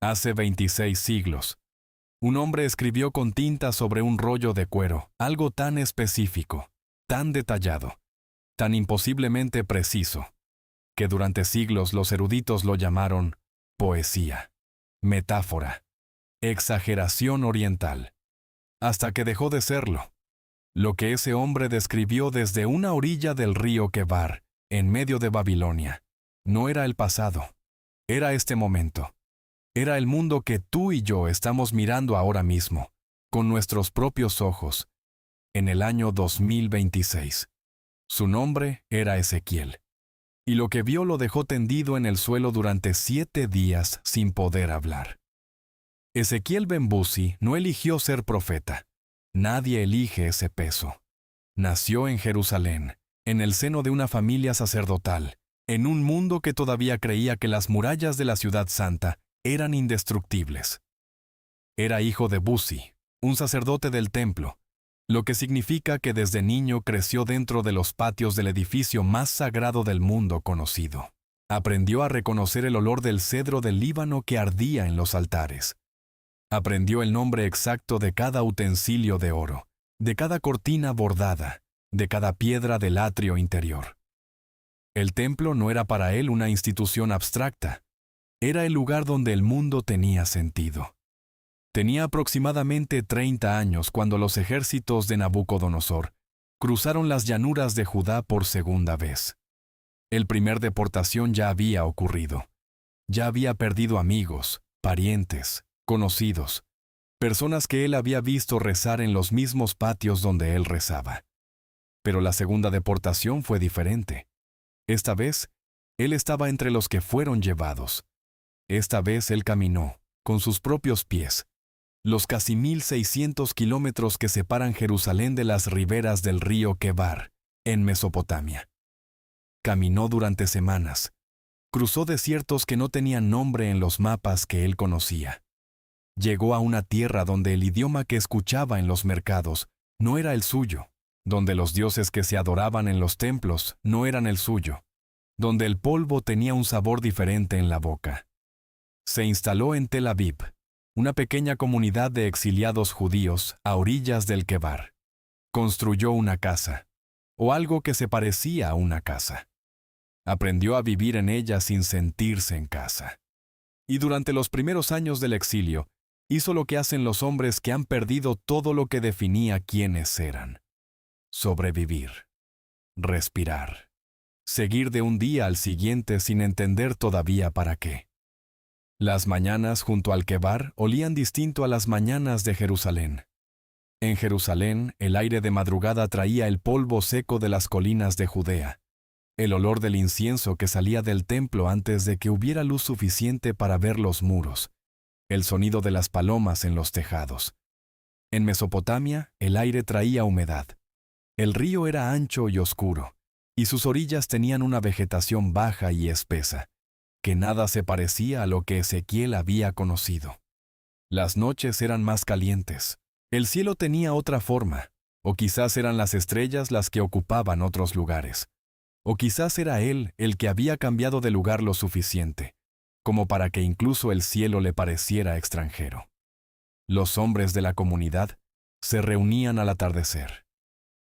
Hace 26 siglos, un hombre escribió con tinta sobre un rollo de cuero algo tan específico, tan detallado, tan imposiblemente preciso, que durante siglos los eruditos lo llamaron poesía, metáfora, exageración oriental, hasta que dejó de serlo. Lo que ese hombre describió desde una orilla del río Quebar, en medio de Babilonia, no era el pasado, era este momento. Era el mundo que tú y yo estamos mirando ahora mismo, con nuestros propios ojos, en el año 2026. Su nombre era Ezequiel. Y lo que vio lo dejó tendido en el suelo durante 7 días sin poder hablar. Ezequiel Ben Buzi no eligió ser profeta. Nadie elige ese peso. Nació en Jerusalén, en el seno de una familia sacerdotal, en un mundo que todavía creía que las murallas de la ciudad santa eran indestructibles. Era hijo de Buzi, un sacerdote del templo, lo que significa que desde niño creció dentro de los patios del edificio más sagrado del mundo conocido. Aprendió a reconocer el olor del cedro del Líbano que ardía en los altares. Aprendió el nombre exacto de cada utensilio de oro, de cada cortina bordada, de cada piedra del atrio interior. El templo no era para él una institución abstracta. Era el lugar donde el mundo tenía sentido. Tenía aproximadamente 30 años cuando los ejércitos de Nabucodonosor cruzaron las llanuras de Judá por segunda vez. El primer deportación ya había ocurrido. Ya había perdido amigos, parientes, conocidos, personas que él había visto rezar en los mismos patios donde él rezaba. Pero la segunda deportación fue diferente. Esta vez, él estaba entre los que fueron llevados. Esta vez él caminó, con sus propios pies, los casi 1.600 kilómetros que separan Jerusalén de las riberas del río Quebar, en Mesopotamia. Caminó durante semanas. Cruzó desiertos que no tenían nombre en los mapas que él conocía. Llegó a una tierra donde el idioma que escuchaba en los mercados no era el suyo, donde los dioses que se adoraban en los templos no eran el suyo, donde el polvo tenía un sabor diferente en la boca. Se instaló en Tel Aviv, una pequeña comunidad de exiliados judíos a orillas del Quebar. Construyó una casa, o algo que se parecía a una casa. Aprendió a vivir en ella sin sentirse en casa. Y durante los primeros años del exilio, hizo lo que hacen los hombres que han perdido todo lo que definía quiénes eran. Sobrevivir. Respirar. Seguir de un día al siguiente sin entender todavía para qué. Las mañanas junto al Quebar olían distinto a las mañanas de Jerusalén. En Jerusalén, el aire de madrugada traía el polvo seco de las colinas de Judea, el olor del incienso que salía del templo antes de que hubiera luz suficiente para ver los muros, el sonido de las palomas en los tejados. En Mesopotamia, el aire traía humedad. El río era ancho y oscuro, y sus orillas tenían una vegetación baja y espesa, que nada se parecía a lo que Ezequiel había conocido. Las noches eran más calientes. El cielo tenía otra forma, o quizás eran las estrellas las que ocupaban otros lugares. O quizás era él el que había cambiado de lugar lo suficiente, como para que incluso el cielo le pareciera extranjero. Los hombres de la comunidad se reunían al atardecer.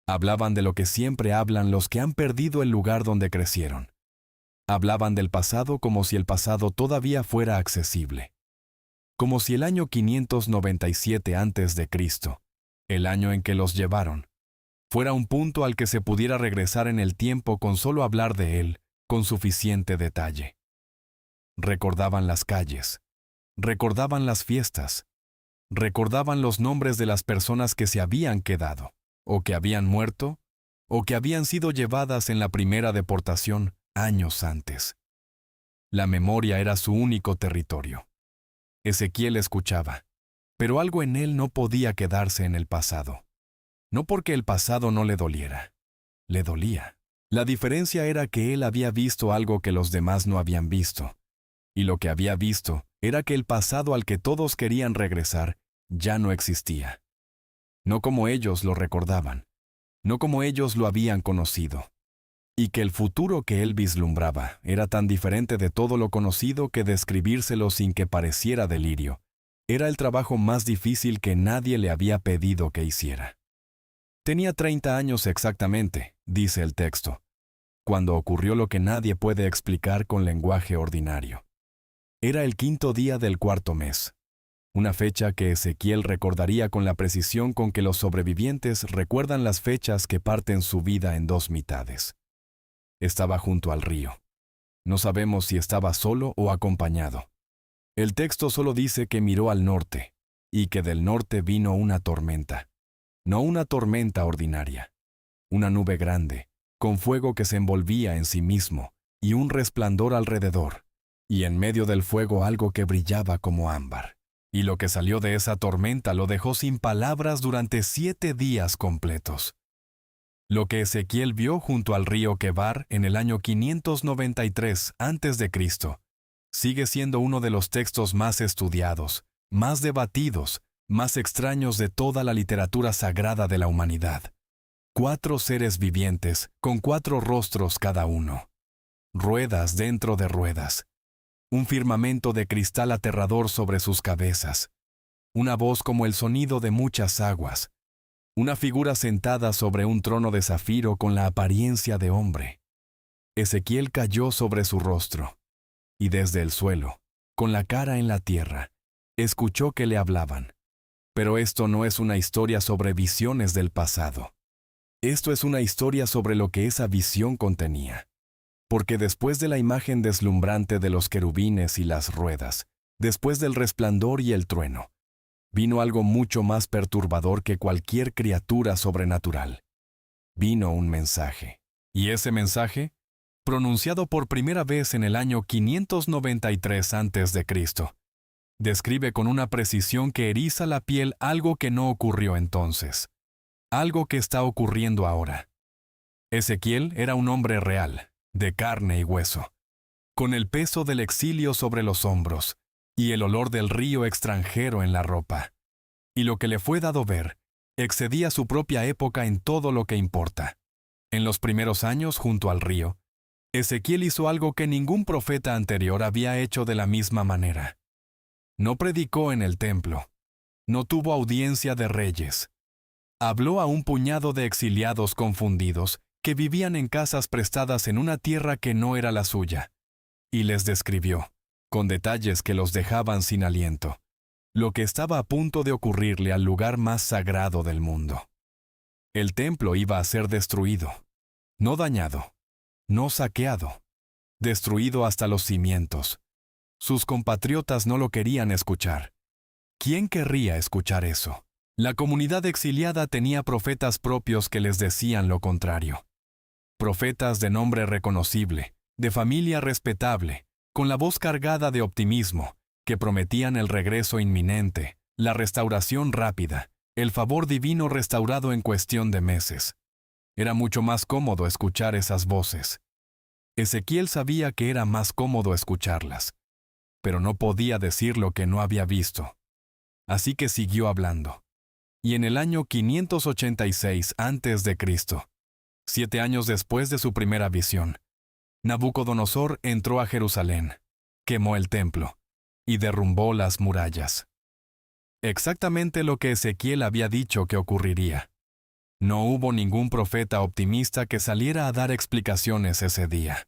Hablaban de lo que siempre hablan los que han perdido el lugar donde crecieron. Hablaban del pasado como si el pasado todavía fuera accesible. Como si el año 597 a.C., el año en que los llevaron, fuera un punto al que se pudiera regresar en el tiempo con solo hablar de él con suficiente detalle. Recordaban las calles, recordaban las fiestas, recordaban los nombres de las personas que se habían quedado, o que habían muerto, o que habían sido llevadas en la primera deportación años antes. La memoria era su único territorio. Ezequiel escuchaba, pero algo en él no podía quedarse en el pasado. No porque el pasado no le doliera. Le dolía. La diferencia era que él había visto algo que los demás no habían visto. Y lo que había visto era que el pasado al que todos querían regresar ya no existía. No como ellos lo recordaban. No como ellos lo habían conocido. y que el futuro que él vislumbraba era tan diferente de todo lo conocido que describírselo sin que pareciera delirio era el trabajo más difícil que nadie le había pedido que hiciera. Tenía 30 años exactamente, dice el texto, cuando ocurrió lo que nadie puede explicar con lenguaje ordinario. Era el 5.º día del 4.º mes, una fecha que Ezequiel recordaría con la precisión con que los sobrevivientes recuerdan las fechas que parten su vida en 2 mitades. Estaba junto al río. No sabemos si estaba solo o acompañado. El texto solo dice que miró al norte, y que del norte vino una tormenta. No una tormenta ordinaria. Una nube grande, con fuego que se envolvía en sí mismo, y un resplandor alrededor, y en medio del fuego algo que brillaba como ámbar. Y lo que salió de esa tormenta lo dejó sin palabras durante 7 días completos. Lo que Ezequiel vio junto al río Quebar en el año 593 a.C., sigue siendo uno de los textos más estudiados, más debatidos, más extraños de toda la literatura sagrada de la humanidad. 4 seres vivientes, con 4 rostros cada uno. Ruedas dentro de ruedas. Un firmamento de cristal aterrador sobre sus cabezas. Una voz como el sonido de muchas aguas. Una figura sentada sobre un trono de zafiro con la apariencia de hombre. Ezequiel cayó sobre su rostro. Y desde el suelo, con la cara en la tierra, escuchó que le hablaban. Pero esto no es una historia sobre visiones del pasado. Esto es una historia sobre lo que esa visión contenía. Porque después de la imagen deslumbrante de los querubines y las ruedas, después del resplandor y el trueno, vino algo mucho más perturbador que cualquier criatura sobrenatural. Vino un mensaje. ¿Y ese mensaje? Pronunciado por primera vez en el año 593 a.C., describe con una precisión que eriza la piel algo que no ocurrió entonces, algo que está ocurriendo ahora. Ezequiel era un hombre real, de carne y hueso, con el peso del exilio sobre los hombros y el olor del río extranjero en la ropa. Y lo que le fue dado ver excedía su propia época en todo lo que importa. En los primeros años junto al río, Ezequiel hizo algo que ningún profeta anterior había hecho de la misma manera. No predicó en el templo. No tuvo audiencia de reyes. Habló a un puñado de exiliados confundidos que vivían en casas prestadas en una tierra que no era la suya, y les describió, con detalles que los dejaban sin aliento, lo que estaba a punto de ocurrirle al lugar más sagrado del mundo. El templo iba a ser destruido, no dañado, no saqueado, destruido hasta los cimientos. Sus compatriotas no lo querían escuchar. ¿Quién querría escuchar eso? La comunidad exiliada tenía profetas propios que les decían lo contrario. Profetas de nombre reconocible, de familia respetable, con la voz cargada de optimismo, que prometían el regreso inminente, la restauración rápida, el favor divino restaurado en cuestión de meses. Era mucho más cómodo escuchar esas voces. Ezequiel sabía que era más cómodo escucharlas, pero no podía decir lo que no había visto. Así que siguió hablando. Y en el año 586 a.C., 7 años después de su primera visión, Nabucodonosor entró a Jerusalén, quemó el templo y derrumbó las murallas. Exactamente lo que Ezequiel había dicho que ocurriría. No hubo ningún profeta optimista que saliera a dar explicaciones ese día.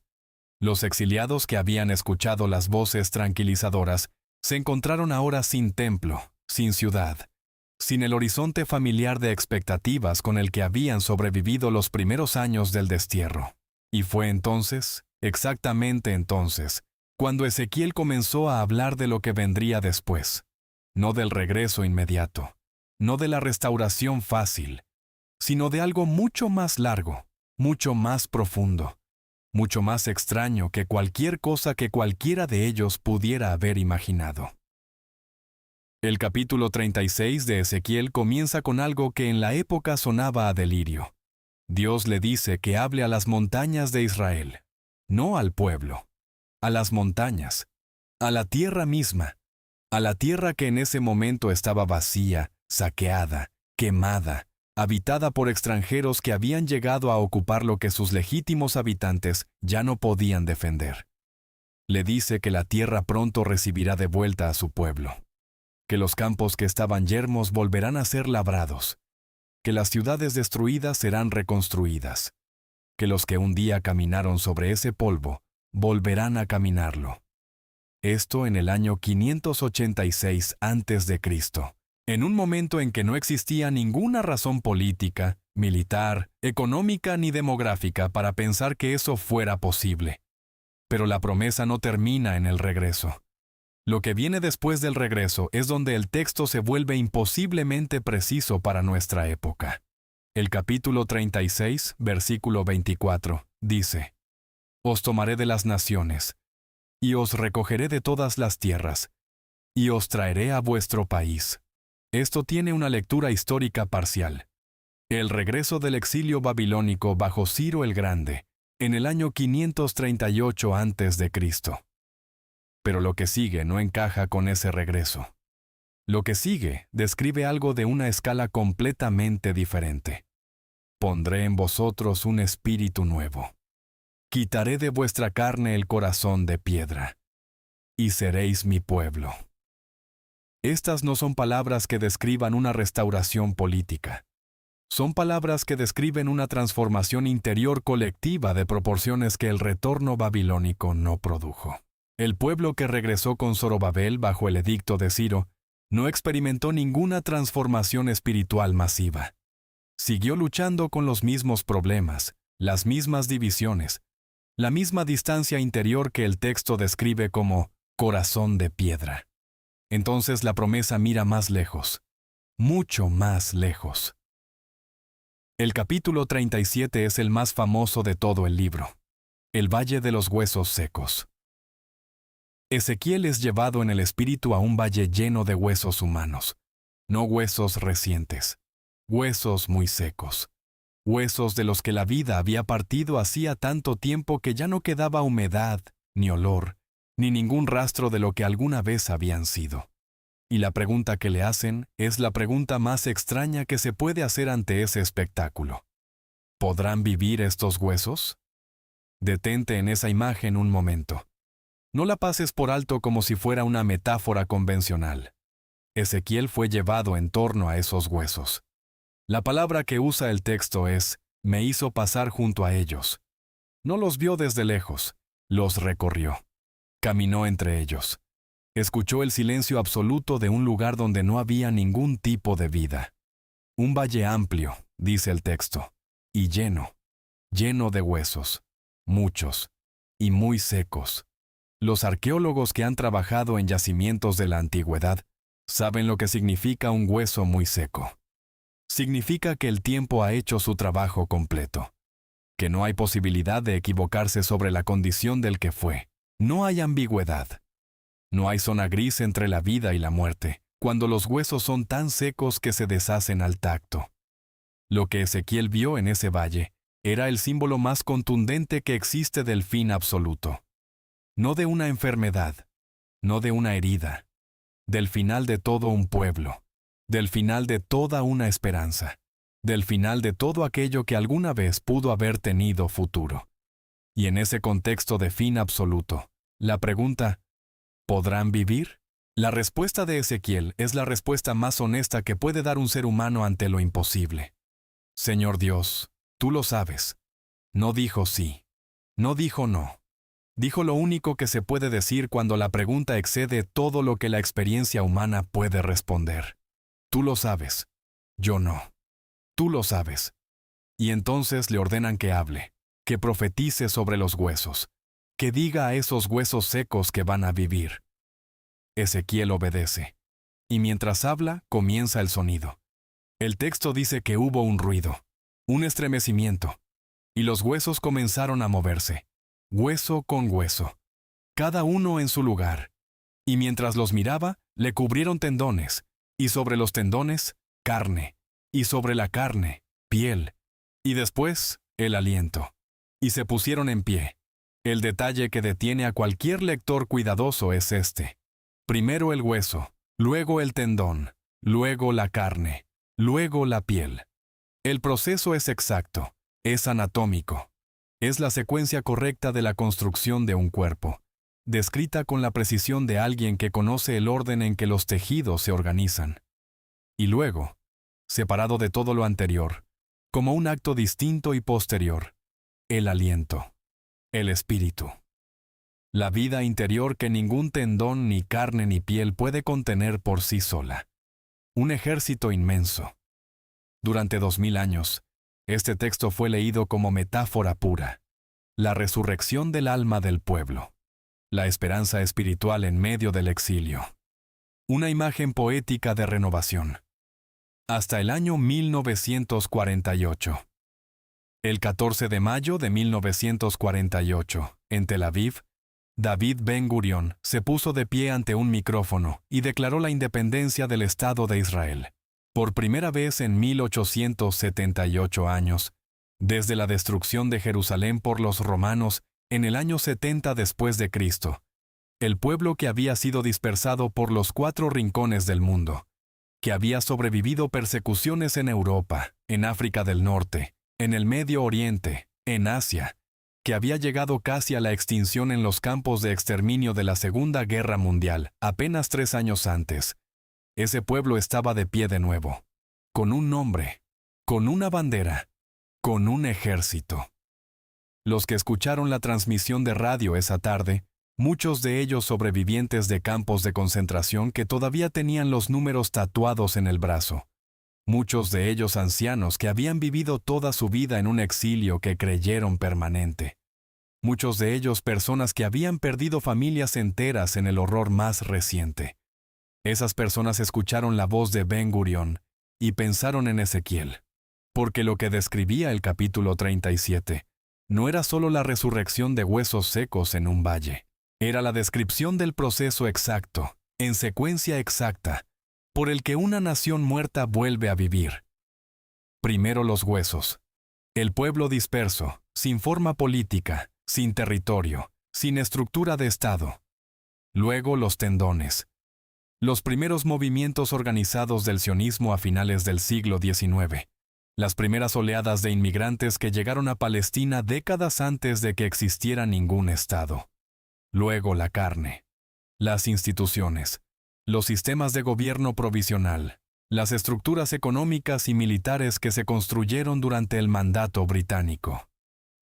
Los exiliados que habían escuchado las voces tranquilizadoras se encontraron ahora sin templo, sin ciudad, sin el horizonte familiar de expectativas con el que habían sobrevivido los primeros años del destierro. Y fue entonces, exactamente entonces, cuando Ezequiel comenzó a hablar de lo que vendría después, no del regreso inmediato, no de la restauración fácil, sino de algo mucho más largo, mucho más profundo, mucho más extraño que cualquier cosa que cualquiera de ellos pudiera haber imaginado. El capítulo 36 de Ezequiel comienza con algo que en la época sonaba a delirio. Dios le dice que hable a las montañas de Israel, no al pueblo, a las montañas, a la tierra misma, a la tierra que en ese momento estaba vacía, saqueada, quemada, habitada por extranjeros que habían llegado a ocupar lo que sus legítimos habitantes ya no podían defender. Le dice que la tierra pronto recibirá de vuelta a su pueblo, que los campos que estaban yermos volverán a ser labrados, que las ciudades destruidas serán reconstruidas, que los que un día caminaron sobre ese polvo volverán a caminarlo. Esto en el año 586 a.C., en un momento en que no existía ninguna razón política, militar, económica ni demográfica para pensar que eso fuera posible. Pero la promesa no termina en el regreso. Lo que viene después del regreso es donde el texto se vuelve imposiblemente preciso para nuestra época. El capítulo 36, versículo 24, dice: Os tomaré de las naciones, y os recogeré de todas las tierras, y os traeré a vuestro país. Esto tiene una lectura histórica parcial. El regreso del exilio babilónico bajo Ciro el Grande, en el año 538 a.C. Pero lo que sigue no encaja con ese regreso. Lo que sigue describe algo de una escala completamente diferente. Pondré en vosotros un espíritu nuevo. Quitaré de vuestra carne el corazón de piedra, y seréis mi pueblo. Estas no son palabras que describan una restauración política. Son palabras que describen una transformación interior colectiva de proporciones que el retorno babilónico no produjo. El pueblo que regresó con Zorobabel bajo el edicto de Ciro no experimentó ninguna transformación espiritual masiva. Siguió luchando con los mismos problemas, las mismas divisiones, la misma distancia interior que el texto describe como corazón de piedra. Entonces la promesa mira más lejos, mucho más lejos. El capítulo 37 es el más famoso de todo el libro, el Valle de los Huesos Secos. Ezequiel es llevado en el espíritu a un valle lleno de huesos humanos, no huesos recientes, huesos muy secos. Huesos de los que la vida había partido hacía tanto tiempo que ya no quedaba humedad, ni olor, ni ningún rastro de lo que alguna vez habían sido. Y la pregunta que le hacen es la pregunta más extraña que se puede hacer ante ese espectáculo. ¿Podrán vivir estos huesos? Detente en esa imagen un momento. No la pases por alto como si fuera una metáfora convencional. Ezequiel fue llevado en torno a esos huesos. La palabra que usa el texto es, me hizo pasar junto a ellos. No los vio desde lejos, los recorrió. Caminó entre ellos. Escuchó el silencio absoluto de un lugar donde no había ningún tipo de vida. Un valle amplio, dice el texto, y lleno de huesos, muchos, y muy secos. Los arqueólogos que han trabajado en yacimientos de la antigüedad saben lo que significa un hueso muy seco. Significa que el tiempo ha hecho su trabajo completo, que no hay posibilidad de equivocarse sobre la condición del que fue. No hay ambigüedad. No hay zona gris entre la vida y la muerte, cuando los huesos son tan secos que se deshacen al tacto. Lo que Ezequiel vio en ese valle era el símbolo más contundente que existe del fin absoluto. No de una enfermedad, no de una herida, del final de todo un pueblo, del final de toda una esperanza, del final de todo aquello que alguna vez pudo haber tenido futuro. Y en ese contexto de fin absoluto, la pregunta, ¿podrán vivir? La respuesta de Ezequiel es la respuesta más honesta que puede dar un ser humano ante lo imposible. Señor Dios, tú lo sabes. No dijo sí. No dijo no. Dijo lo único que se puede decir cuando la pregunta excede todo lo que la experiencia humana puede responder. Tú lo sabes. Yo no. Tú lo sabes. Y entonces le ordenan que hable, que profetice sobre los huesos, que diga a esos huesos secos que van a vivir. Ezequiel obedece. Y mientras habla, comienza el sonido. El texto dice que hubo un ruido, un estremecimiento, y los huesos comenzaron a moverse, hueso con hueso, cada uno en su lugar. Y mientras los miraba, le cubrieron tendones, y sobre los tendones, carne, y sobre la carne, piel, y después, el aliento. Y se pusieron en pie. El detalle que detiene a cualquier lector cuidadoso es este. Primero el hueso, luego el tendón, luego la carne, luego la piel. El proceso es exacto, es anatómico. Es la secuencia correcta de la construcción de un cuerpo, descrita con la precisión de alguien que conoce el orden en que los tejidos se organizan. Y luego, separado de todo lo anterior, como un acto distinto y posterior, el aliento, el espíritu. La vida interior que ningún tendón, ni carne, ni piel puede contener por sí sola. Un ejército inmenso. Durante 2000 años, este texto fue leído como metáfora pura. La resurrección del alma del pueblo. La esperanza espiritual en medio del exilio. Una imagen poética de renovación. Hasta el año 1948. El 14 de mayo de 1948, en Tel Aviv, David Ben-Gurión se puso de pie ante un micrófono y declaró la independencia del Estado de Israel. Por primera vez en 1878 años, desde la destrucción de Jerusalén por los romanos en el año 70 después de Cristo, el pueblo que había sido dispersado por los 4 rincones del mundo, que había sobrevivido persecuciones en Europa, en África del Norte, en el Medio Oriente, en Asia, que había llegado casi a la extinción en los campos de exterminio de la Segunda Guerra Mundial, apenas 3 años antes. Ese pueblo estaba de pie de nuevo, con un nombre, con una bandera, con un ejército. Los que escucharon la transmisión de radio esa tarde, muchos de ellos sobrevivientes de campos de concentración que todavía tenían los números tatuados en el brazo. Muchos de ellos ancianos que habían vivido toda su vida en un exilio que creyeron permanente. Muchos de ellos personas que habían perdido familias enteras en el horror más reciente. Esas personas escucharon la voz de Ben-Gurión y pensaron en Ezequiel, porque lo que describía el capítulo 37 no era solo la resurrección de huesos secos en un valle, era la descripción del proceso exacto, en secuencia exacta, por el que una nación muerta vuelve a vivir. Primero los huesos, el pueblo disperso, sin forma política, sin territorio, sin estructura de Estado. Luego los tendones. Los primeros movimientos organizados del sionismo a finales del siglo XIX. Las primeras oleadas de inmigrantes que llegaron a Palestina décadas antes de que existiera ningún Estado. Luego la carne. Las instituciones. Los sistemas de gobierno provisional. Las estructuras económicas y militares que se construyeron durante el mandato británico.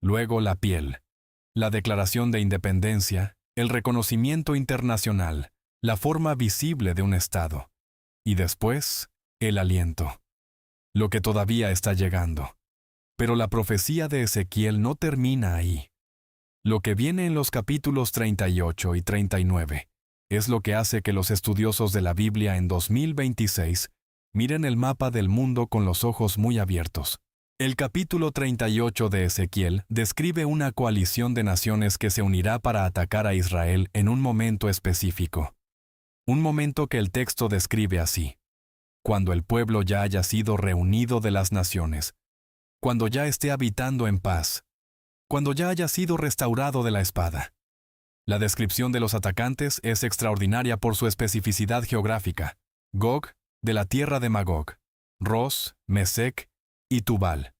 Luego la piel. La declaración de independencia, el reconocimiento internacional, la forma visible de un Estado. Y después, el aliento. Lo que todavía está llegando. Pero la profecía de Ezequiel no termina ahí. Lo que viene en los capítulos 38 y 39 es lo que hace que los estudiosos de la Biblia en 2026 miren el mapa del mundo con los ojos muy abiertos. El capítulo 38 de Ezequiel describe una coalición de naciones que se unirá para atacar a Israel en un momento específico. Un momento que el texto describe así: cuando el pueblo ya haya sido reunido de las naciones, cuando ya esté habitando en paz, cuando ya haya sido restaurado de la espada. La descripción de los atacantes es extraordinaria por su especificidad geográfica. Gog, de la tierra de Magog, Ros, Mesec y Tubal,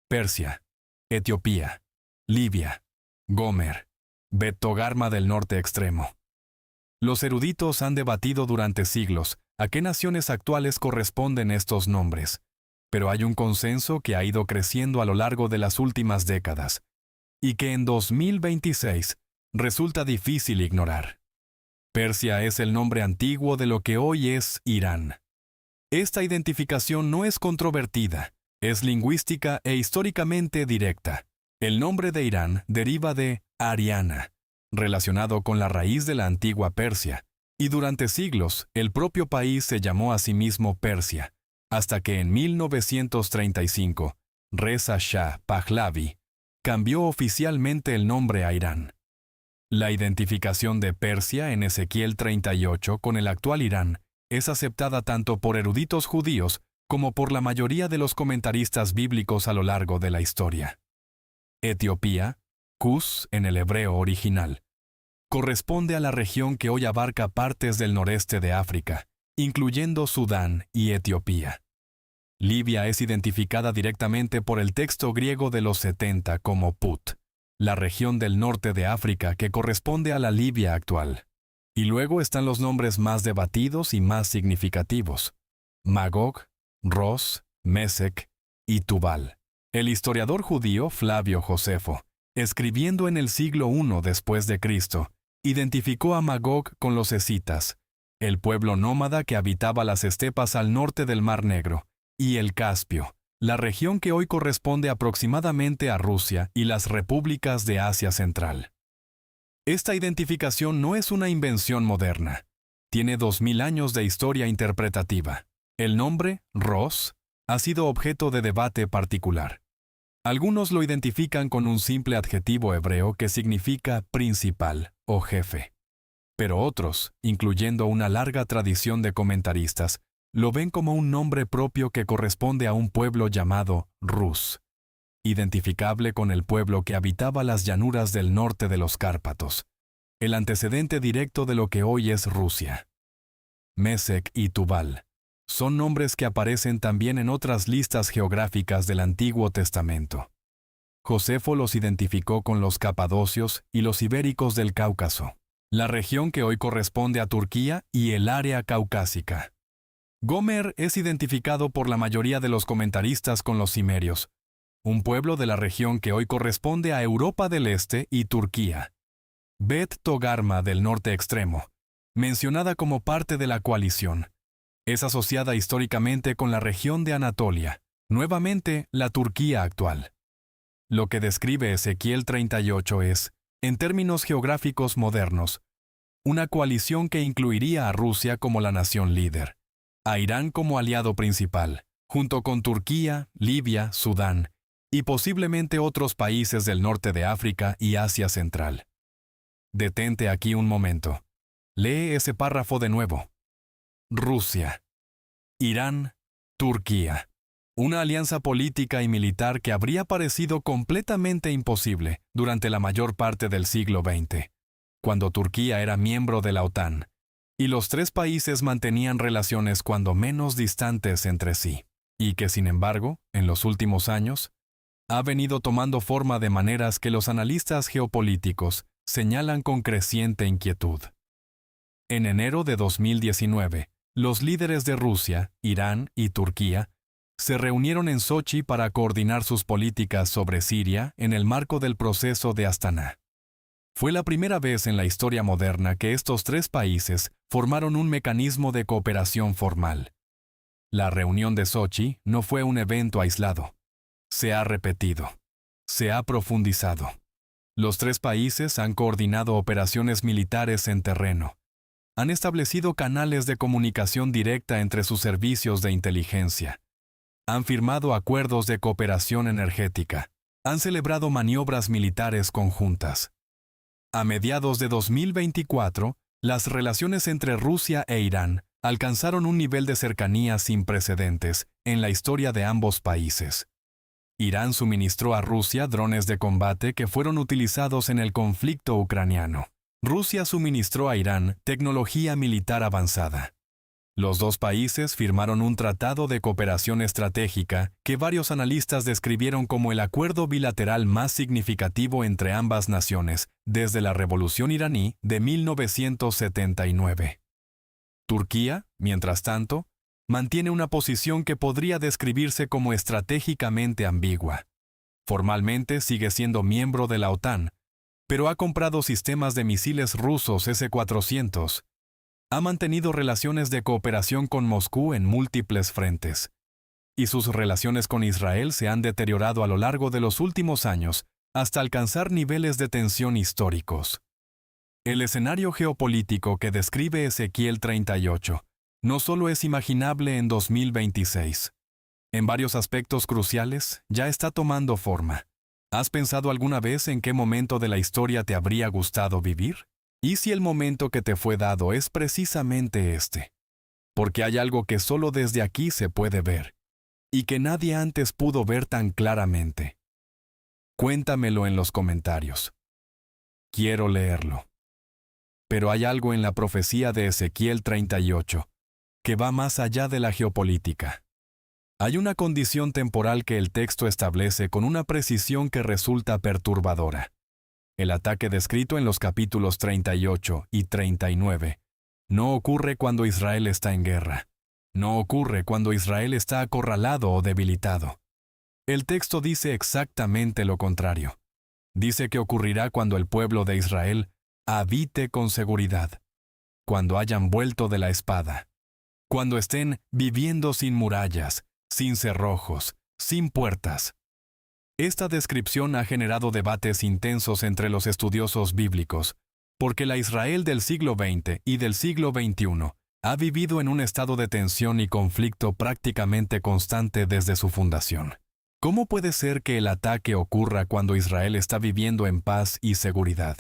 Persia, Etiopía, Libia, Gomer, Bet-Togarma del norte extremo. Los eruditos han debatido durante siglos a qué naciones actuales corresponden estos nombres, pero hay un consenso que ha ido creciendo a lo largo de las últimas décadas, y que en 2026 resulta difícil ignorar. Persia es el nombre antiguo de lo que hoy es Irán. Esta identificación no es controvertida, es lingüística e históricamente directa. El nombre de Irán deriva de Ariana, relacionado con la raíz de la antigua Persia, y durante siglos el propio país se llamó a sí mismo Persia, hasta que en 1935, Reza Shah Pahlavi cambió oficialmente el nombre a Irán. La identificación de Persia en Ezequiel 38 con el actual Irán es aceptada tanto por eruditos judíos como por la mayoría de los comentaristas bíblicos a lo largo de la historia. Etiopía, Cus en el hebreo original, corresponde a la región que hoy abarca partes del noreste de África, incluyendo Sudán y Etiopía. Libia es identificada directamente por el texto griego de los 70 como Put, la región del norte de África que corresponde a la Libia actual. Y luego están los nombres más debatidos y más significativos: Magog, Ros, Mesec y Tubal. El historiador judío Flavio Josefo, escribiendo en el siglo I después de Cristo, identificó a Magog con los escitas, el pueblo nómada que habitaba las estepas al norte del Mar Negro, y el Caspio, la región que hoy corresponde aproximadamente a Rusia y las repúblicas de Asia Central. Esta identificación no es una invención moderna. Tiene 2000 años de historia interpretativa. El nombre, Ros, ha sido objeto de debate particular. Algunos lo identifican con un simple adjetivo hebreo que significa principal o jefe. Pero otros, incluyendo una larga tradición de comentaristas, lo ven como un nombre propio que corresponde a un pueblo llamado Rus, identificable con el pueblo que habitaba las llanuras del norte de los Cárpatos, el antecedente directo de lo que hoy es Rusia. Mesec y Tubal son nombres que aparecen también en otras listas geográficas del Antiguo Testamento. Josefo los identificó con los capadocios y los ibéricos del Cáucaso, la región que hoy corresponde a Turquía y el área caucásica. Gomer es identificado por la mayoría de los comentaristas con los cimerios, un pueblo de la región que hoy corresponde a Europa del Este y Turquía. Bet Togarma del norte extremo, mencionada como parte de la coalición, es asociada históricamente con la región de Anatolia, nuevamente la Turquía actual. Lo que describe Ezequiel 38 es, en términos geográficos modernos, una coalición que incluiría a Rusia como la nación líder, a Irán como aliado principal, junto con Turquía, Libia, Sudán, y posiblemente otros países del norte de África y Asia Central. Detente aquí un momento. Lee ese párrafo de nuevo. Rusia, Irán, Turquía. Una alianza política y militar que habría parecido completamente imposible durante la mayor parte del siglo XX, cuando Turquía era miembro de la OTAN, y los tres países mantenían relaciones cuando menos distantes entre sí, y que sin embargo, en los últimos años, ha venido tomando forma de maneras que los analistas geopolíticos señalan con creciente inquietud. En enero de 2019, los líderes de Rusia, Irán y Turquía se reunieron en Sochi para coordinar sus políticas sobre Siria en el marco del proceso de Astana. Fue la primera vez en la historia moderna que estos tres países formaron un mecanismo de cooperación formal. La reunión de Sochi no fue un evento aislado. Se ha repetido. Se ha profundizado. Los tres países han coordinado operaciones militares en terreno. Han establecido canales de comunicación directa entre sus servicios de inteligencia. Han firmado acuerdos de cooperación energética. Han celebrado maniobras militares conjuntas. A mediados de 2024, las relaciones entre Rusia e Irán alcanzaron un nivel de cercanía sin precedentes en la historia de ambos países. Irán suministró a Rusia drones de combate que fueron utilizados en el conflicto ucraniano. Rusia suministró a Irán tecnología militar avanzada. Los dos países firmaron un tratado de cooperación estratégica que varios analistas describieron como el acuerdo bilateral más significativo entre ambas naciones desde la Revolución iraní de 1979. Turquía, mientras tanto, mantiene una posición que podría describirse como estratégicamente ambigua. Formalmente sigue siendo miembro de la OTAN, pero ha comprado sistemas de misiles rusos S-400. Ha mantenido relaciones de cooperación con Moscú en múltiples frentes, y sus relaciones con Israel se han deteriorado a lo largo de los últimos años hasta alcanzar niveles de tensión históricos. El escenario geopolítico que describe Ezequiel 38 no solo es imaginable en 2026. En varios aspectos cruciales ya está tomando forma. ¿Has pensado alguna vez en qué momento de la historia te habría gustado vivir? ¿Y si el momento que te fue dado es precisamente este? Porque hay algo que solo desde aquí se puede ver, y que nadie antes pudo ver tan claramente. Cuéntamelo en los comentarios. Quiero leerlo. Pero hay algo en la profecía de Ezequiel 38 que va más allá de la geopolítica. Hay una condición temporal que el texto establece con una precisión que resulta perturbadora. El ataque descrito en los capítulos 38 y 39 no ocurre cuando Israel está en guerra. No ocurre cuando Israel está acorralado o debilitado. El texto dice exactamente lo contrario. Dice que ocurrirá cuando el pueblo de Israel habite con seguridad, cuando hayan vuelto de la espada, cuando estén viviendo sin murallas, sin cerrojos, sin puertas. Esta descripción ha generado debates intensos entre los estudiosos bíblicos, porque la Israel del siglo XX y del siglo XXI ha vivido en un estado de tensión y conflicto prácticamente constante desde su fundación. ¿Cómo puede ser que el ataque ocurra cuando Israel está viviendo en paz y seguridad?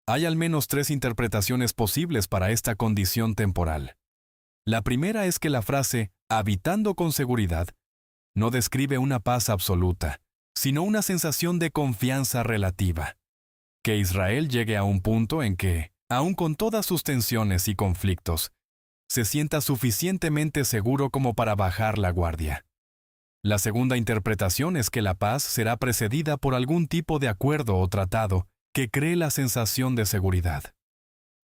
Hay al menos 3 interpretaciones posibles para esta condición temporal. La primera es que la frase «habitando con seguridad» no describe una paz absoluta, sino una sensación de confianza relativa. Que Israel llegue a un punto en que, aun con todas sus tensiones y conflictos, se sienta suficientemente seguro como para bajar la guardia. La segunda interpretación es que la paz será precedida por algún tipo de acuerdo o tratado que cree la sensación de seguridad.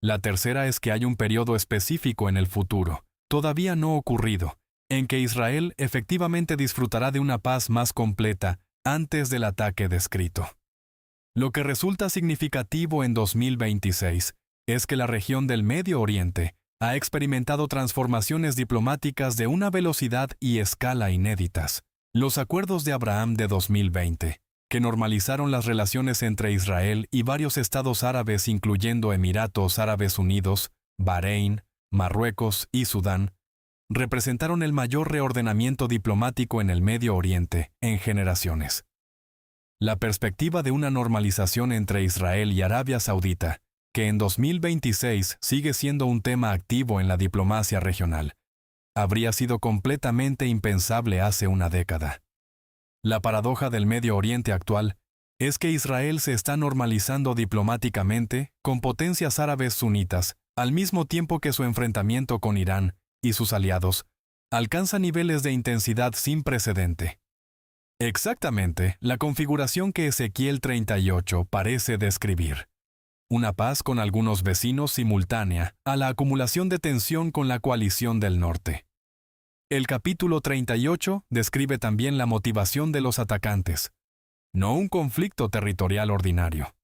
La tercera es que hay un periodo específico en el futuro, todavía no ocurrido, en que Israel efectivamente disfrutará de una paz más completa antes del ataque descrito. Lo que resulta significativo en 2026 es que la región del Medio Oriente ha experimentado transformaciones diplomáticas de una velocidad y escala inéditas. Los acuerdos de Abraham de 2020, que normalizaron las relaciones entre Israel y varios estados árabes incluyendo Emiratos Árabes Unidos, Bahrein, Marruecos y Sudán, representaron el mayor reordenamiento diplomático en el Medio Oriente en generaciones. La perspectiva de una normalización entre Israel y Arabia Saudita, que en 2026 sigue siendo un tema activo en la diplomacia regional, habría sido completamente impensable hace una década. La paradoja del Medio Oriente actual es que Israel se está normalizando diplomáticamente con potencias árabes sunitas, al mismo tiempo que su enfrentamiento con Irán y sus aliados alcanza niveles de intensidad sin precedente. Exactamente la configuración que Ezequiel 38 parece describir. Una paz con algunos vecinos simultánea a la acumulación de tensión con la coalición del norte. El capítulo 38 describe también la motivación de los atacantes, no un conflicto territorial ordinario.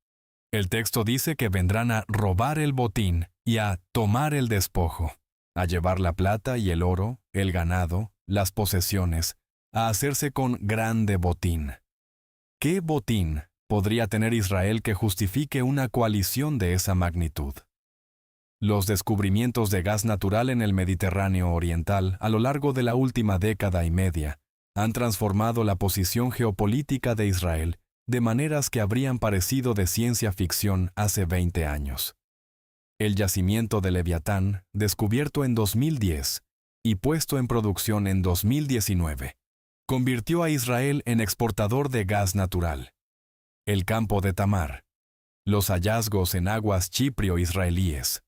El texto dice que vendrán a robar el botín y a tomar el despojo, a llevar la plata y el oro, el ganado, las posesiones, a hacerse con grande botín. ¿Qué botín podría tener Israel que justifique una coalición de esa magnitud? Los descubrimientos de gas natural en el Mediterráneo Oriental a lo largo de la última década y media han transformado la posición geopolítica de Israel de maneras que habrían parecido de ciencia ficción hace 20 años. El yacimiento de Leviatán, descubierto en 2010 y puesto en producción en 2019, convirtió a Israel en exportador de gas natural. El campo de Tamar. Los hallazgos en aguas chiprio-israelíes.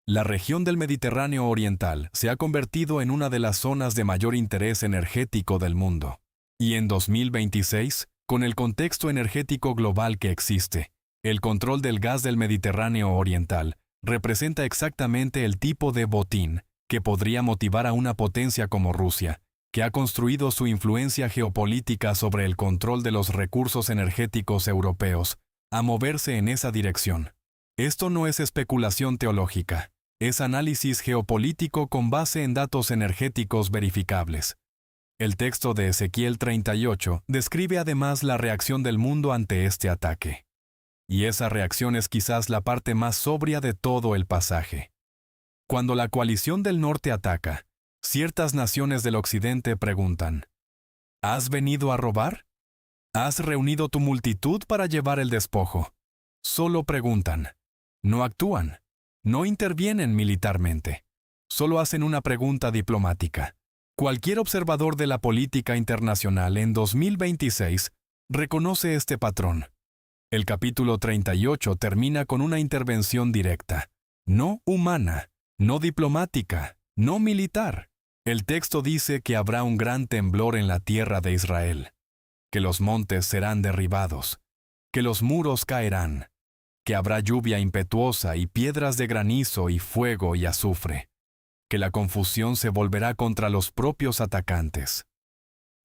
La región del Mediterráneo Oriental se ha convertido en una de las zonas de mayor interés energético del mundo. Y en 2026, con el contexto energético global que existe, el control del gas del Mediterráneo Oriental representa exactamente el tipo de botín que podría motivar a una potencia como Rusia, que ha construido su influencia geopolítica sobre el control de los recursos energéticos europeos, a moverse en esa dirección. Esto no es especulación teológica, es análisis geopolítico con base en datos energéticos verificables. El texto de Ezequiel 38 describe además la reacción del mundo ante este ataque. Y esa reacción es quizás la parte más sobria de todo el pasaje. Cuando la coalición del norte ataca, ciertas naciones del occidente preguntan: ¿has venido a robar? ¿Has reunido tu multitud para llevar el despojo? Solo preguntan. No actúan. No intervienen militarmente. Solo hacen una pregunta diplomática. Cualquier observador de la política internacional en 2026 reconoce este patrón. El capítulo 38 termina con una intervención directa, no humana, no diplomática, no militar. El texto dice que habrá un gran temblor en la tierra de Israel, que los montes serán derribados, que los muros caerán, que habrá lluvia impetuosa y piedras de granizo y fuego y azufre, que la confusión se volverá contra los propios atacantes.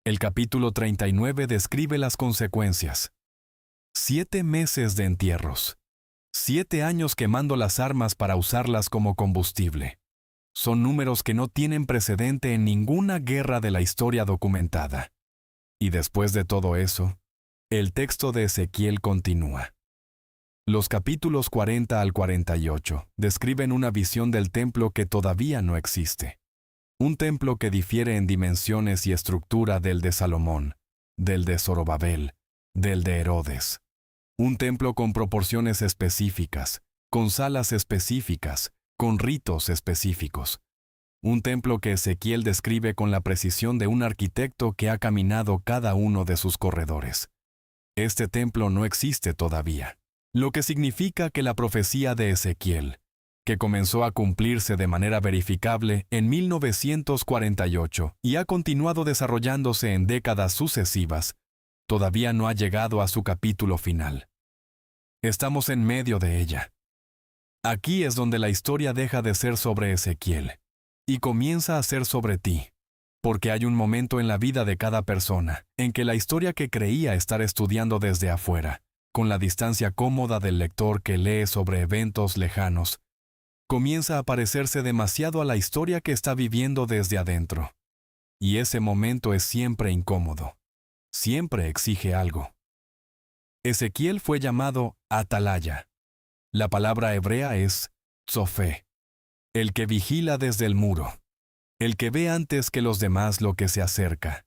El capítulo 39 describe las consecuencias. 7 meses de entierros. 7 años quemando las armas para usarlas como combustible. Son números que no tienen precedente en ninguna guerra de la historia documentada. Y después de todo eso, el texto de Ezequiel continúa. Los capítulos 40 al 48 describen una visión del templo que todavía no existe. Un templo que difiere en dimensiones y estructura del de Salomón, del de Zorobabel, del de Herodes. Un templo con proporciones específicas, con salas específicas, con ritos específicos. Un templo que Ezequiel describe con la precisión de un arquitecto que ha caminado cada uno de sus corredores. Este templo no existe todavía, lo que significa que la profecía de Ezequiel, que comenzó a cumplirse de manera verificable en 1948 y ha continuado desarrollándose en décadas sucesivas, todavía no ha llegado a su capítulo final. Estamos en medio de ella. Aquí es donde la historia deja de ser sobre Ezequiel y comienza a ser sobre ti, porque hay un momento en la vida de cada persona en que la historia que creía estar estudiando desde afuera, con la distancia cómoda del lector que lee sobre eventos lejanos, comienza a parecerse demasiado a la historia que está viviendo desde adentro. Y ese momento es siempre incómodo. Siempre exige algo. Ezequiel fue llamado Atalaya. La palabra hebrea es tzofé, el que vigila desde el muro, el que ve antes que los demás lo que se acerca.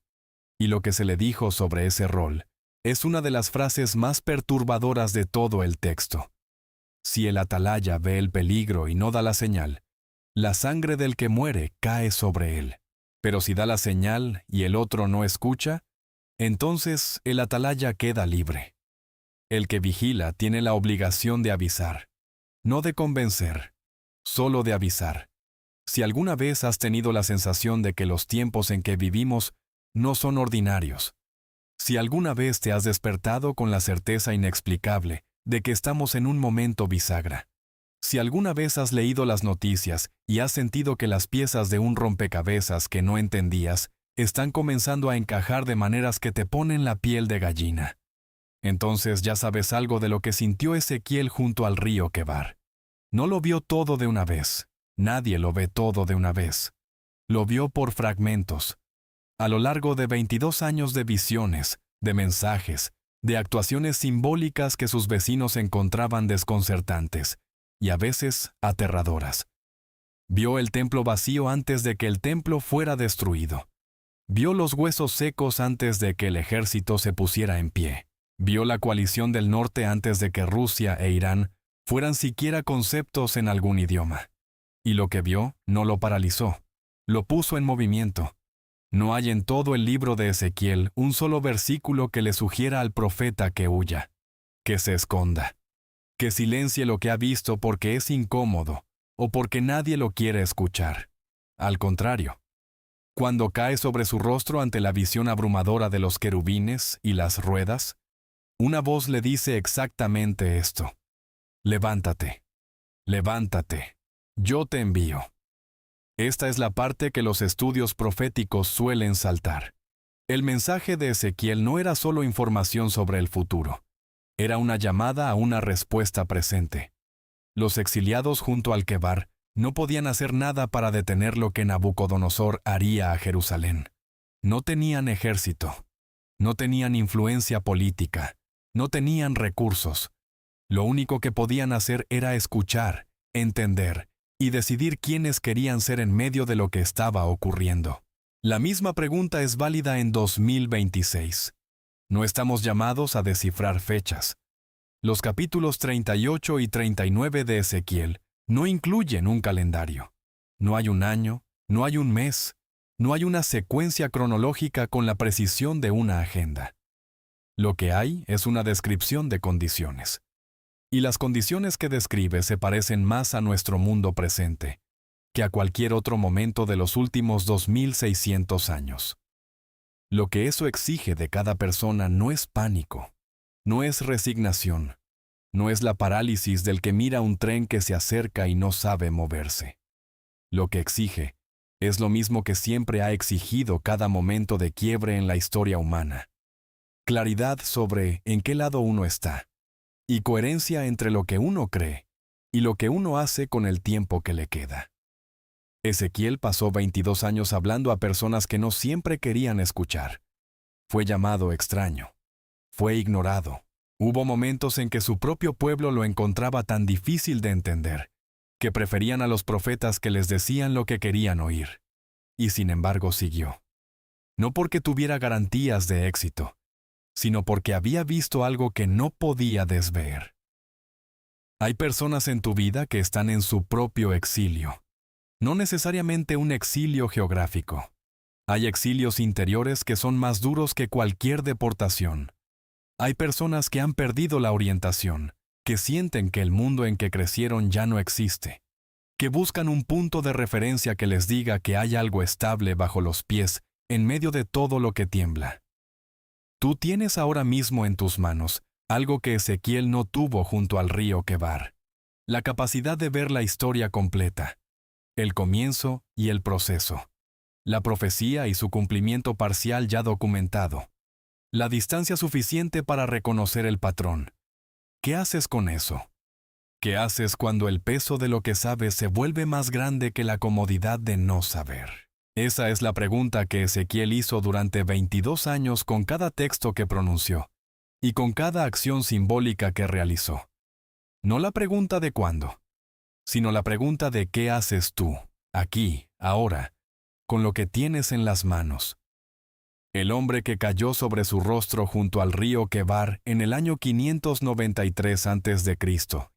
Y lo que se le dijo sobre ese rol es una de las frases más perturbadoras de todo el texto. Si el atalaya ve el peligro y no da la señal, la sangre del que muere cae sobre él. Pero si da la señal y el otro no escucha, entonces el atalaya queda libre. El que vigila tiene la obligación de avisar, no de convencer, solo de avisar. Si alguna vez has tenido la sensación de que los tiempos en que vivimos no son ordinarios, si alguna vez te has despertado con la certeza inexplicable de que estamos en un momento bisagra, si alguna vez has leído las noticias y has sentido que las piezas de un rompecabezas que no entendías están comenzando a encajar de maneras que te ponen la piel de gallina, entonces ya sabes algo de lo que sintió Ezequiel junto al río Quebar. No lo vio todo de una vez. Nadie lo ve todo de una vez. Lo vio por fragmentos. A lo largo de 22 años de visiones, de mensajes, de actuaciones simbólicas que sus vecinos encontraban desconcertantes y a veces aterradoras. Vio el templo vacío antes de que el templo fuera destruido. Vio los huesos secos antes de que el ejército se pusiera en pie. Vio la coalición del norte antes de que Rusia e Irán fueran siquiera conceptos en algún idioma. Y lo que vio no lo paralizó, lo puso en movimiento. No hay en todo el libro de Ezequiel un solo versículo que le sugiera al profeta que huya, que se esconda, que silencie lo que ha visto porque es incómodo o porque nadie lo quiere escuchar. Al contrario, cuando cae sobre su rostro ante la visión abrumadora de los querubines y las ruedas, una voz le dice exactamente esto: levántate, levántate, yo te envío. Esta es la parte que los estudios proféticos suelen saltar. El mensaje de Ezequiel no era solo información sobre el futuro, era una llamada a una respuesta presente. Los exiliados junto al Quebar no podían hacer nada para detener lo que Nabucodonosor haría a Jerusalén. No tenían ejército, no tenían influencia política, no tenían recursos. Lo único que podían hacer era escuchar, entender y decidir quiénes querían ser en medio de lo que estaba ocurriendo. La misma pregunta es válida en 2026. No estamos llamados a descifrar fechas. Los capítulos 38 y 39 de Ezequiel no incluyen un calendario. No hay un año, no hay un mes, no hay una secuencia cronológica con la precisión de una agenda. Lo que hay es una descripción de condiciones. Y las condiciones que describe se parecen más a nuestro mundo presente que a cualquier otro momento de los últimos 2600 años. Lo que eso exige de cada persona no es pánico, no es resignación, no es la parálisis del que mira un tren que se acerca y no sabe moverse. Lo que exige es lo mismo que siempre ha exigido cada momento de quiebre en la historia humana: claridad sobre en qué lado uno está, y coherencia entre lo que uno cree y lo que uno hace con el tiempo que le queda. Ezequiel pasó 22 años hablando a personas que no siempre querían escuchar. Fue llamado extraño. Fue ignorado. Hubo momentos en que su propio pueblo lo encontraba tan difícil de entender, que preferían a los profetas que les decían lo que querían oír. Y sin embargo siguió. No porque tuviera garantías de éxito, sino porque había visto algo que no podía desver. Hay personas en tu vida que están en su propio exilio. No necesariamente un exilio geográfico. Hay exilios interiores que son más duros que cualquier deportación. Hay personas que han perdido la orientación, que sienten que el mundo en que crecieron ya no existe, que buscan un punto de referencia que les diga que hay algo estable bajo los pies en medio de todo lo que tiembla. Tú tienes ahora mismo en tus manos algo que Ezequiel no tuvo junto al río Quebar: la capacidad de ver la historia completa, el comienzo y el proceso, la profecía y su cumplimiento parcial ya documentado, la distancia suficiente para reconocer el patrón. ¿Qué haces con eso? ¿Qué haces cuando el peso de lo que sabes se vuelve más grande que la comodidad de no saber? Esa es la pregunta que Ezequiel hizo durante 22 años con cada texto que pronunció y con cada acción simbólica que realizó. No la pregunta de cuándo, sino la pregunta de qué haces tú, aquí, ahora, con lo que tienes en las manos. El hombre que cayó sobre su rostro junto al río Quebar en el año 593 a.C.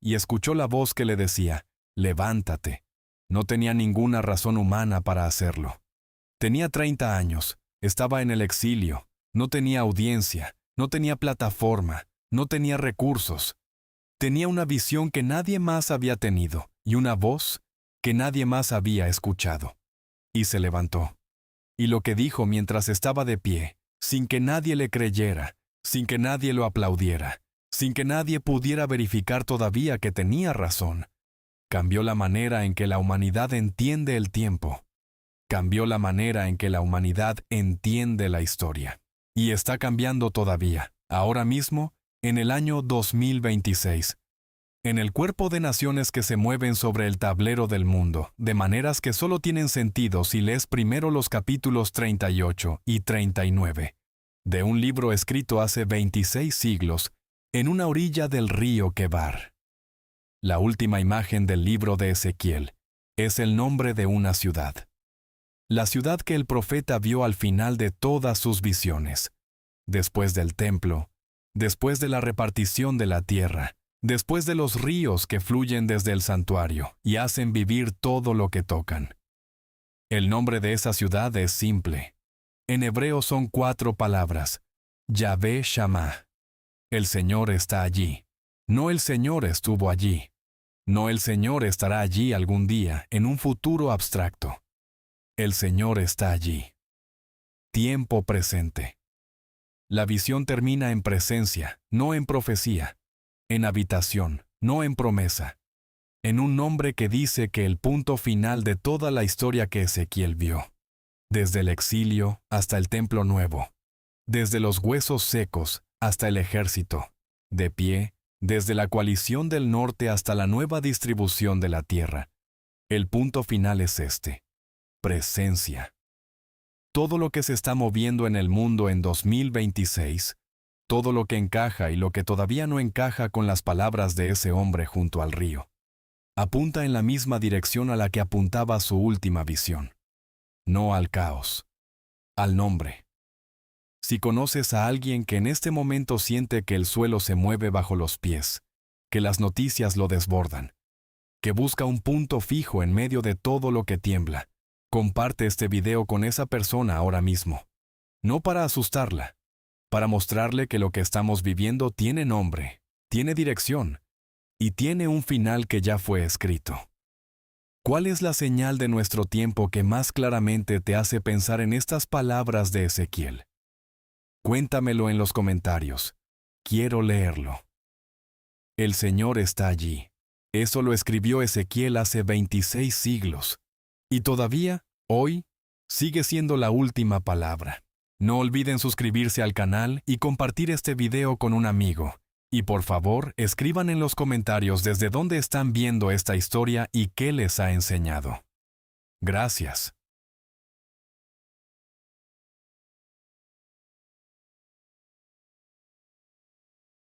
y escuchó la voz que le decía: «Levántate», no tenía ninguna razón humana para hacerlo. Tenía 30 años, estaba en el exilio, no tenía audiencia, no tenía plataforma, no tenía recursos. Tenía una visión que nadie más había tenido y una voz que nadie más había escuchado. Y se levantó. Y lo que dijo mientras estaba de pie, sin que nadie le creyera, sin que nadie lo aplaudiera, sin que nadie pudiera verificar todavía que tenía razón, cambió la manera en que la humanidad entiende el tiempo. Cambió la manera en que la humanidad entiende la historia. Y está cambiando todavía, ahora mismo, en el año 2026. En el cuerpo de naciones que se mueven sobre el tablero del mundo, de maneras que solo tienen sentido si lees primero los capítulos 38 y 39, de un libro escrito hace 26 siglos, en una orilla del río Quebar. La última imagen del libro de Ezequiel es el nombre de una ciudad. La ciudad que el profeta vio al final de todas sus visiones, después del templo, después de la repartición de la tierra, después de los ríos que fluyen desde el santuario y hacen vivir todo lo que tocan. El nombre de esa ciudad es simple. En hebreo son 4 palabras: Yahvé Shammah. El Señor está allí. No el Señor estuvo allí. No el Señor estará allí algún día, en un futuro abstracto. El Señor está allí. Tiempo presente. La visión termina en presencia, no en profecía. En habitación, no en promesa. En un nombre que dice que el punto final de toda la historia que Ezequiel vio. Desde el exilio hasta el templo nuevo. Desde los huesos secos hasta el ejército. De pie, desde la coalición del norte hasta la nueva distribución de la tierra. El punto final es este: presencia. Todo lo que se está moviendo en el mundo en 2026, todo lo que encaja y lo que todavía no encaja con las palabras de ese hombre junto al río, apunta en la misma dirección a la que apuntaba su última visión. No al caos, al nombre. Si conoces a alguien que en este momento siente que el suelo se mueve bajo los pies, que las noticias lo desbordan, que busca un punto fijo en medio de todo lo que tiembla, comparte este video con esa persona ahora mismo. No para asustarla, para mostrarle que lo que estamos viviendo tiene nombre, tiene dirección y tiene un final que ya fue escrito. ¿Cuál es la señal de nuestro tiempo que más claramente te hace pensar en estas palabras de Ezequiel? Cuéntamelo en los comentarios. Quiero leerlo. El Señor está allí. Eso lo escribió Ezequiel hace 26 siglos. Y todavía, hoy, sigue siendo la última palabra. No olviden suscribirse al canal y compartir este video con un amigo. Y por favor, escriban en los comentarios desde dónde están viendo esta historia y qué les ha enseñado. Gracias.